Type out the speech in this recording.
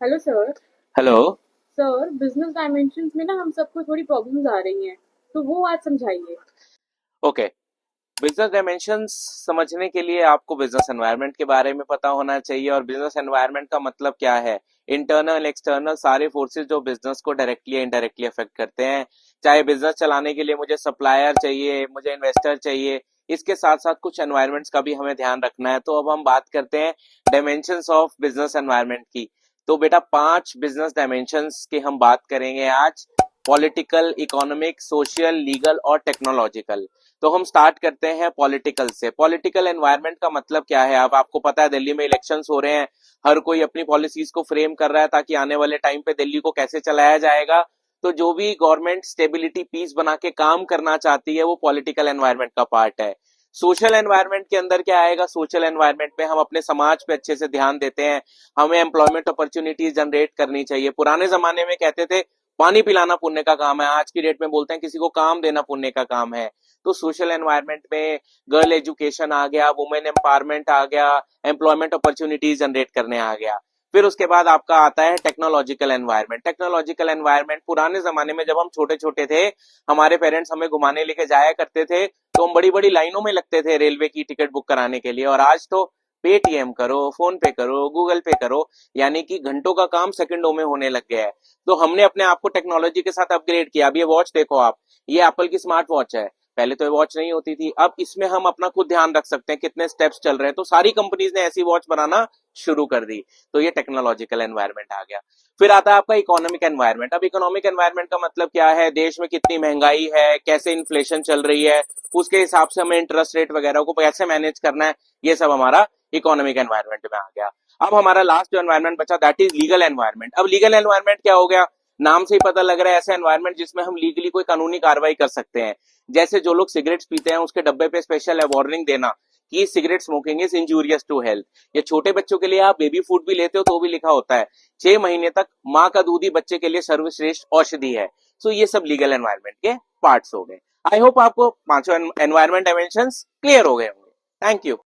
Hello sir. Hello. Sir, business dimensions में ना हम सबको थोड़ी प्रॉब्लम्स आ रही हैं, तो वो आज समझाइए। ओके। बिजनेस डायमेंशंस समझने के लिए आपको बिजनेस एनवायरनमेंट के बारे में पता होना चाहिए, और बिजनेस एनवायरनमेंट का मतलब क्या है। इंटरनल एक्सटर्नल सारे फोर्सेस जो बिजनेस को डायरेक्टली या इनडायरेक्टली अफेक्ट करते हैं। चाहे बिजनेस चलाने के लिए मुझे सप्लायर चाहिए, मुझे इन्वेस्टर चाहिए, इसके साथ साथ कुछ एनवायरनमेंट्स का भी हमें ध्यान रखना है। तो अब हम बात करते हैं डायमेंशंस ऑफ बिजनेस एनवायरनमेंट की। तो बेटा 5 बिजनेस डायमेंशंस की हम बात करेंगे आज। पॉलिटिकल, इकोनॉमिक, सोशल, लीगल और टेक्नोलॉजिकल। तो हम स्टार्ट करते हैं पॉलिटिकल से। पॉलिटिकल एनवायरनमेंट का मतलब क्या है। अब आपको पता है दिल्ली में इलेक्शंस हो रहे हैं। हर कोई अपनी पॉलिसीज को फ्रेम कर रहा है ताकि आने वाले टाइम पे दिल्ली को कैसे चलाया जाएगा। तो जो भी गवर्नमेंट स्टेबिलिटी पीस बना के काम करना चाहती है वो पॉलिटिकल एनवायरनमेंट का पार्ट है। सोशल एनवायरनमेंट के अंदर क्या आएगा। सोशल एनवायरनमेंट में हम अपने समाज पे अच्छे से ध्यान देते हैं। हमें एम्प्लॉयमेंट अपॉर्चुनिटीज जनरेट करनी चाहिए। पुराने जमाने में कहते थे पानी पिलाना पुण्य का काम है, आज की डेट में बोलते हैं किसी को काम देना पुण्य का काम है। तो सोशल एनवायरनमेंट में गर्ल एजुकेशन आ गया, वुमेन एम्पावरमेंट आ गया, एम्प्लॉयमेंट अपॉर्चुनिटीज जनरेट करने आ गया। फिर उसके बाद आपका आता है टेक्नोलॉजिकल एनवायरनमेंट। टेक्नोलॉजिकल एनवायरनमेंट पुराने जमाने में जब हम छोटे छोटे थे, हमारे पेरेंट्स हमें घुमाने लेके जाया करते थे, तो हम बड़ी बड़ी लाइनों में लगते थे रेलवे की टिकट बुक कराने के लिए। और आज तो पेटीएम करो, फोन पे करो, गूगल पे करो, यानी कि घंटों का काम सेकंडों में होने लग गया है। तो हमने अपने आप को टेक्नोलॉजी के साथ अपग्रेड किया। अब ये वॉच देखो आप, ये एप्पल की स्मार्ट वॉच है। पहले तो ये वॉच नहीं होती थी। अब इसमें हम अपना खुद ध्यान रख सकते हैं कितने स्टेप्स चल रहे हैं। तो सारी कंपनीज ने ऐसी वॉच बनाना शुरू कर दी। तो ये टेक्नोलॉजिकल एनवायरनमेंट आ गया। फिर आता है आपका इकोनॉमिक एनवायरनमेंट। अब इकोनॉमिक एनवायरनमेंट का मतलब क्या है। देश में कितनी महंगाई है, कैसे इन्फ्लेशन चल रही है, उसके हिसाब से हमें इंटरेस्ट रेट वगैरह को कैसे मैनेज करना है, ये सब हमारा इकोनॉमिक एनवायरनमेंट में आ गया। अब हमारा लास्ट जो एनवायरनमेंट बचा दैट इज लीगल एनवायरनमेंट। अब लीगल एनवायरनमेंट क्या हो गया। नाम से ही पता लग रहा है ऐसा एनवायरनमेंट जिसमें हम लीगली कोई कानूनी कार्रवाई कर सकते हैं। जैसे जो लोग सिगरेट्स पीते हैं उसके डब्बे पे स्पेशल है वार्निंग देना कि cigarette smoking is injurious to health. ये छोटे बच्चों के लिए आप बेबी फूड भी लेते हो तो भी लिखा होता है 6 महीने तक माँ का दूध ही बच्चे के लिए सर्वश्रेष्ठ औषधि है। सो ये सब लीगल एनवायरनमेंट के पार्ट्स हो गए। आई होप आपको पांचों एनवायरनमेंट डायमेंशन क्लियर हो गए होंगे। Thank you.